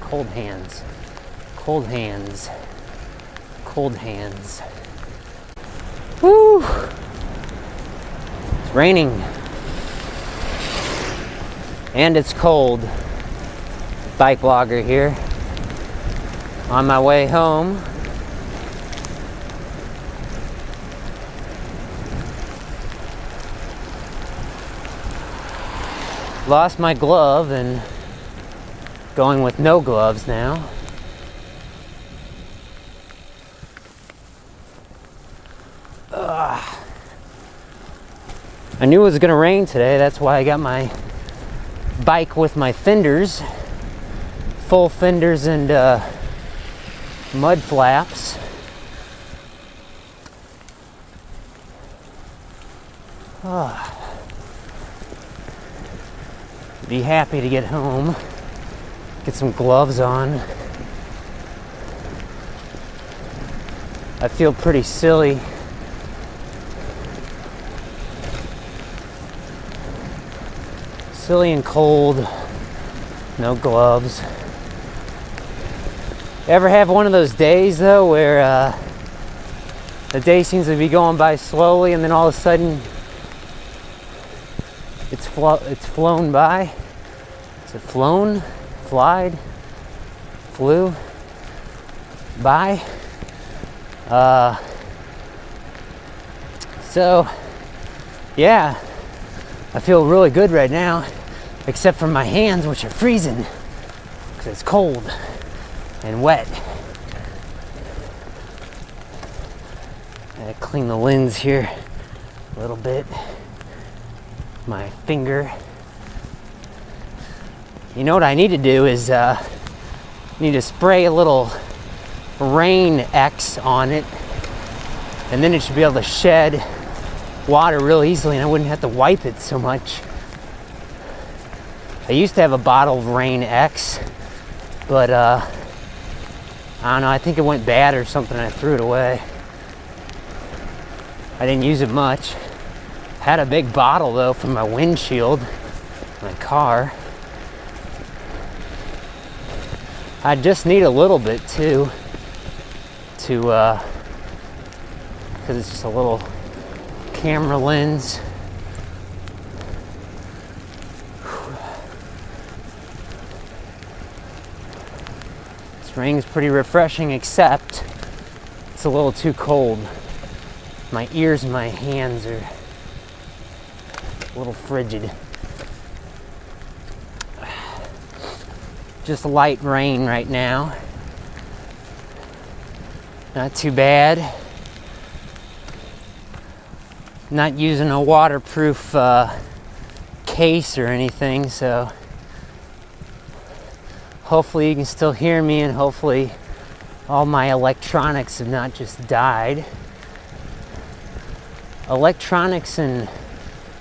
Cold hands. Cold hands. Cold hands. Woo! It's raining. And it's cold. BikeBlogger here. On my way home. Lost my glove and going with no gloves now. I knew it was gonna rain today, that's why I got my bike with my fenders, full fenders and mud flaps. Be happy to get home, get some gloves on. I feel pretty silly. Silly and cold, no gloves. Ever have one of those days though where the day seems to be going by slowly and then all of a sudden it's flown by? Is it flown? Flied? Flew? By? So, yeah, I feel really good right now, except for my hands, which are freezing because it's cold and wet. Gotta clean the lens here a little bit. My finger. You know what I need to do is need to spray a little Rain X on it, and then it should be able to shed water real easily and I wouldn't have to wipe it so much. I used to have a bottle of Rain X, but I don't know, I think it went bad or something and I threw it away. I didn't use it much. Had a big bottle though for my windshield, my car. I just need a little bit too, because it's just a little camera lens. This rain's pretty refreshing, except it's a little too cold. My ears and my hands are a little frigid. Just light rain right now. Not too bad. Not using a waterproof case or anything, so hopefully you can still hear me and hopefully all my electronics have not just died. Electronics and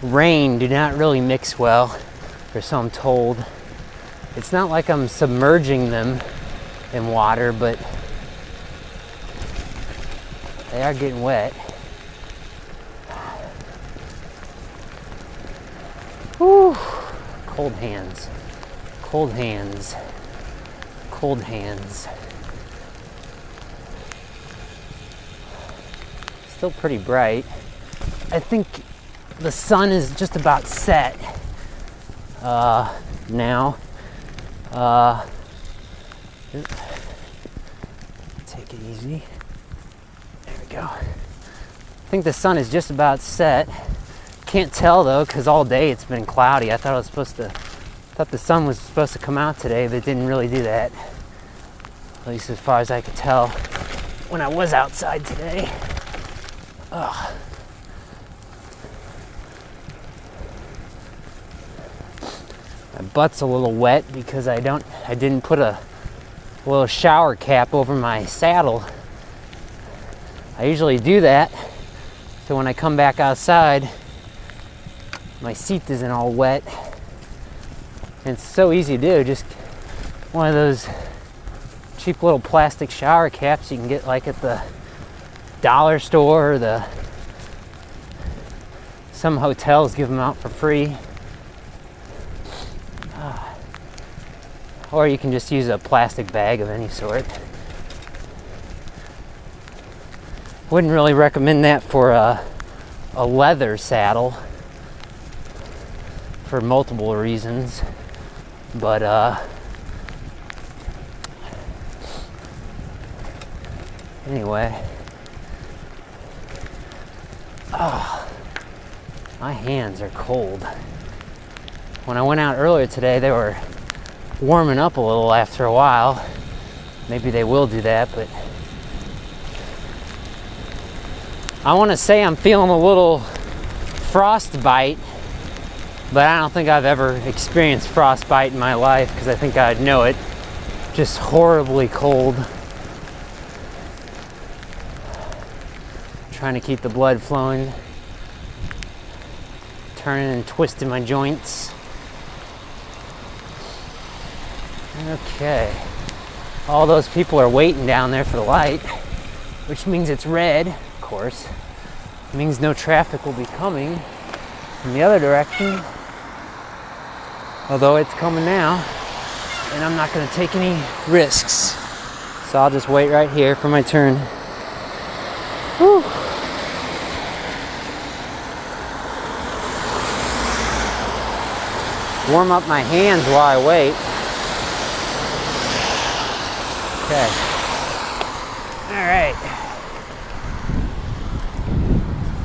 rain do not really mix well, or so I'm told. It's not like I'm submerging them in water, but they are getting wet. Whew. Cold hands. Cold hands. Cold hands. Still pretty bright. I think the sun is just about set now. Take it easy. There we go. I think the sun is just about set. Can't tell though, because all day it's been cloudy. I thought the sun was supposed to come out today, but it didn't really do that. At least as far as I could tell when I was outside today. Ugh. My butt's a little wet because I didn't put a little shower cap over my saddle. I usually do that, so when I come back outside, my seat isn't all wet. And it's so easy to do, just one of those cheap little plastic shower caps you can get like at the dollar store or some hotels give them out for free. or you can just use a plastic bag of any sort. Wouldn't really recommend that for a leather saddle for multiple reasons, but anyway. Oh, my hands are cold. When I went out earlier today, they were warming up a little after a while. Maybe they will do that, but I want to say I'm feeling a little frostbite, but I don't think I've ever experienced frostbite in my life, because I think I'd know it. Just horribly cold. Trying to keep the blood flowing. Turning and twisting my joints. Okay. All those people are waiting down there for the light, which means it's red, of course. It means no traffic will be coming from the other direction. Although it's coming now, and I'm not going to take any risks. So I'll just wait right here for my turn. Whew. Warm up my hands while I wait. Okay. All right.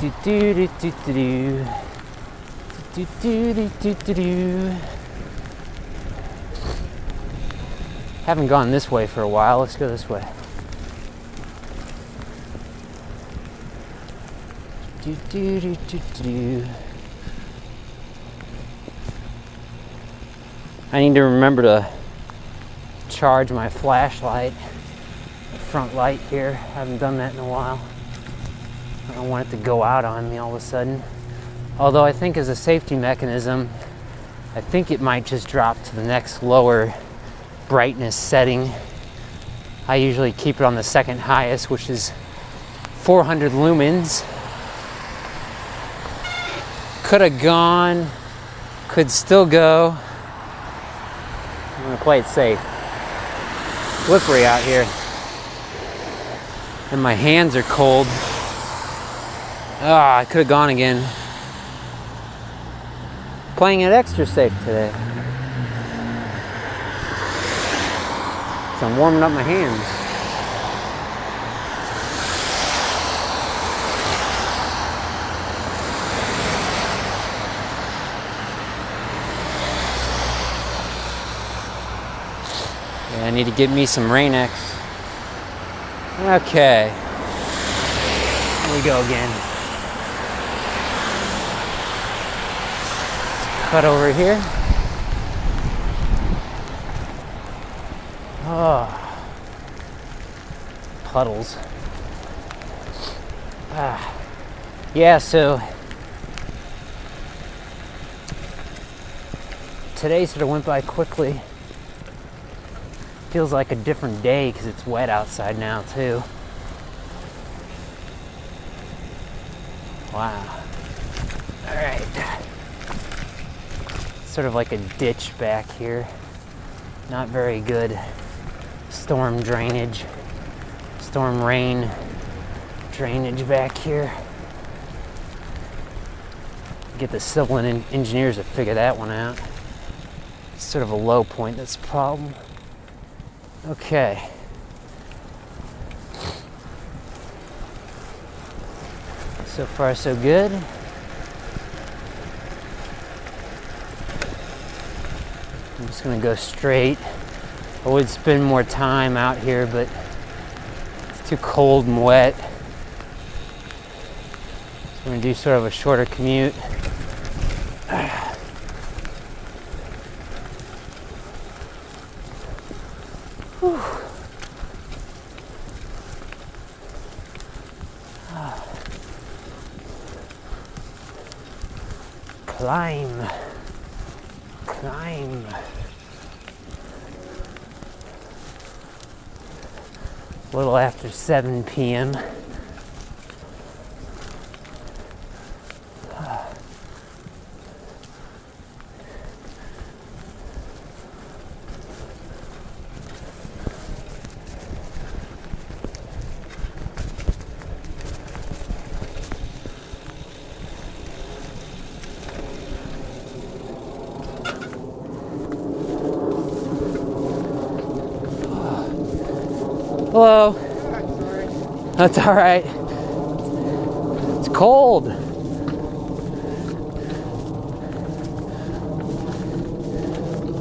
Do do do do do do do do do do do. Haven't gone this way for a while. Let's go this way. Do do do do do. I need to remember to charge my flashlight, the front light here. I haven't done that in a while. I don't want it to go out on me all of a sudden. Although I think as a safety mechanism, I think it might just drop to the next lower brightness setting. I usually keep it on the second highest, which is 400 lumens. Could have gone, could still go. I'm gonna play it safe. Slippery out here. And my hands are cold. I could have gone again. Playing it extra safe today. So I'm warming up my hands. Yeah, I need to get me some Rain-X. Okay. Here we go again. Cut over here. Oh. Puddles. Yeah, so today sort of went by quickly. Feels like a different day because it's wet outside now too. Wow. All right. Sort of like a ditch back here. Not very good storm drainage, storm rain drainage back here. Get the civil engineers to figure that one out. It's sort of a low point, that's the problem. Okay. So far, so good. I'm just gonna go straight. I would spend more time out here, but it's too cold and wet. So I'm gonna do sort of a shorter commute. Climb. Climb. A little after 7 p.m. Hello. Sorry. That's all right. It's cold.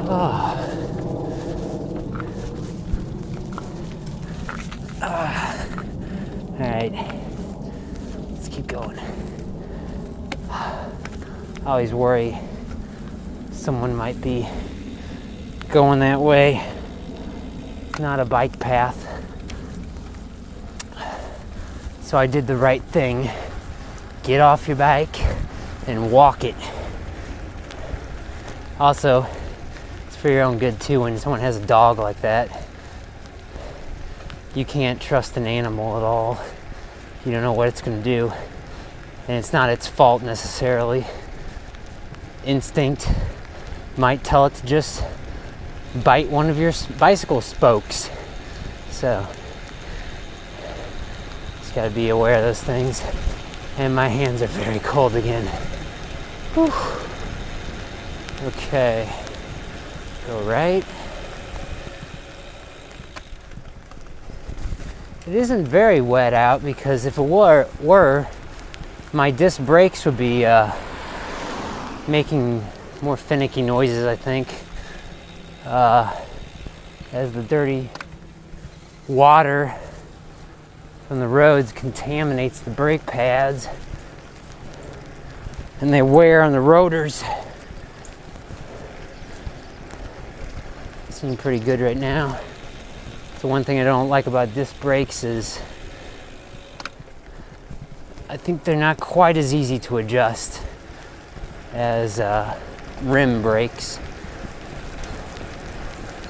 All right. Let's keep going. I always worry someone might be going that way. It's not a bike path. So I did the right thing. Get off your bike and walk it. Also, it's for your own good too when someone has a dog like that. You can't trust an animal at all. You don't know what it's going to do. And it's not its fault necessarily. Instinct might tell it to just bite one of your bicycle spokes. So, just got to be aware of those things. And my hands are very cold again. Whew. Okay. Go right. It isn't very wet out because if it were my disc brakes would be making more finicky noises, I think, as the dirty water from the roads contaminates the brake pads and they wear on the rotors. Seem pretty good right now. So one thing I don't like about disc brakes is I think they're not quite as easy to adjust as rim brakes.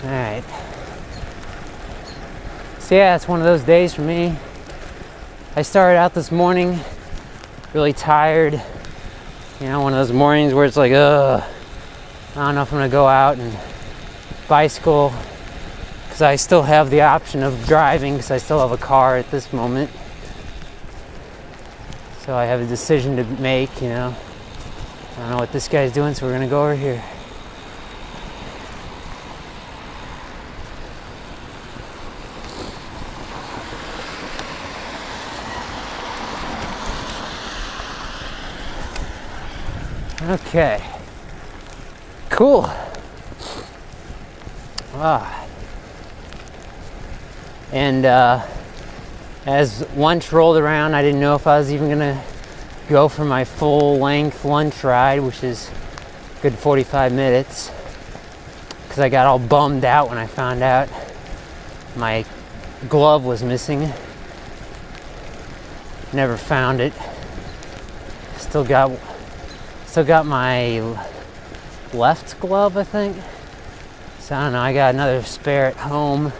All right. So yeah, it's one of those days for me. I started out this morning really tired. You know, one of those mornings where it's like, I don't know if I'm gonna go out and bicycle because I still have the option of driving because I still have a car at this moment. So I have a decision to make, you know. I don't know what this guy's doing, so we're gonna go over here. Okay. Cool. And as lunch rolled around, I didn't know if I was even gonna go for my full length lunch ride, which is a good 45 minutes, because I got all bummed out when I found out my glove was missing. Never found it. Still got my left glove, I think. So I don't know, I got another spare at home.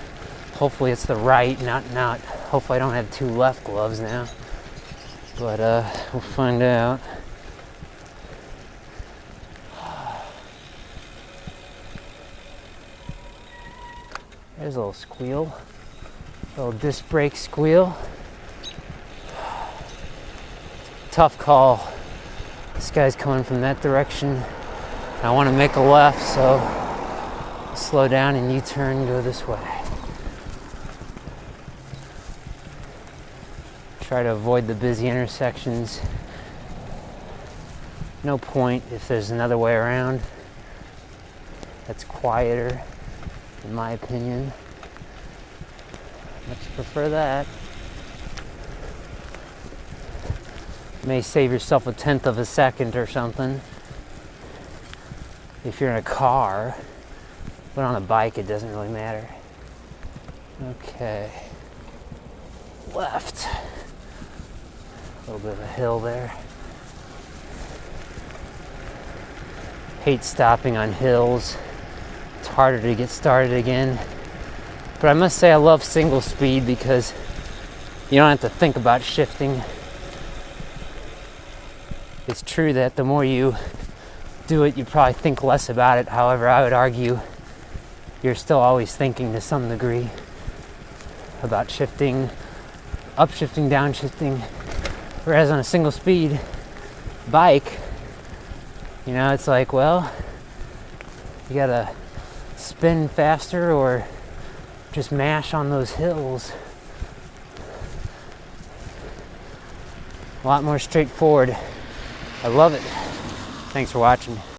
Hopefully it's the right, not. Hopefully I don't have two left gloves now. But we'll find out. There's a little squeal. A little disc brake squeal. Tough call. This guy's coming from that direction. I want to make a left, so slow down and U-turn, go this way. Try to avoid the busy intersections. No point if there's another way around. That's quieter, in my opinion. Much prefer that. You may save yourself 1/10 of a second or something if you're in a car, but on a bike it doesn't really matter. Okay. Left. A little bit of a hill there. Hate stopping on hills. It's harder to get started again. But I must say I love single speed because you don't have to think about shifting. It's true that the more you do it, you probably think less about it. However, I would argue you're still always thinking to some degree about shifting, upshifting, downshifting. Whereas on a single speed bike, you know, it's like, well, you gotta spin faster or just mash on those hills. A lot more straightforward. I love it. Thanks for watching.